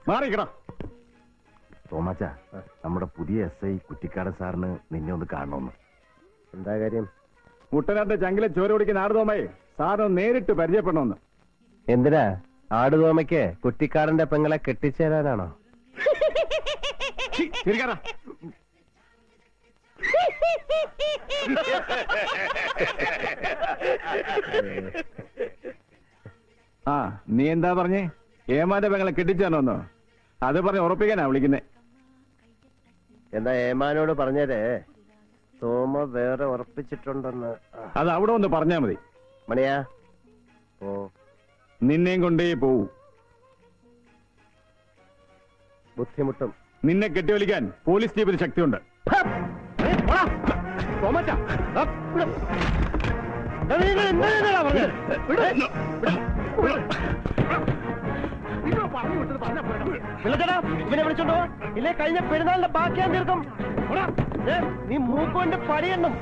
മാറിക്കടാ. തോമാച്ച, നമ്മുടെ പുതിയ SI കുറ്റിക്കാട് സാറിന് നിന്നെ ഒന്ന് കാണണമെന്ന്. എന്താ കാര്യം? മുട്ടനാട്ട് ചങ്കിലെ ചോര കുടിക്കുന്ന ആടുതോമയെ സാറിന് നേരിട്ട് പരിചയപ്പെടണമെന്ന്. എന്തിനാ? ആടുതോമയ്ക്ക് കുറ്റിക്കാടന്റെ പെങ്ങളെ കെട്ടിച്ചേരാനാണോ? ആ, നീ എന്താ പറഞ്ഞേ? ഏമാന്റെ പെങ്ങളെ കെട്ടിച്ചേരണമെന്നോ? അത് പറഞ്ഞ് ഉറപ്പിക്കാനാ വിളിക്കുന്നേ. എന്താ ഏമാനോട് പറഞ്ഞേരേ, തോമ വേറെ ഉറപ്പിച്ചിട്ടുണ്ടെന്ന്. അത് അവിടെ ഒന്ന് പറഞ്ഞാ മതി. മണിയാ, ഓ നിന്നെയും കൊണ്ടേ പോവൂ. ബുദ്ധിമുട്ടും. നിന്നെ കെട്ടിവലിക്കാൻ പോലീസ് ജീപ്പിന് ശക്തിയുണ്ട്. ഇവനെ വിളിച്ചോണ്ടോ ഇല്ലേ? കഴിഞ്ഞ പെരുന്നാളിന്റെ ബാക്കിയാൻ തീർക്കും. നീ മൂക്കൊണ്ട് പണിയെണ്ണം.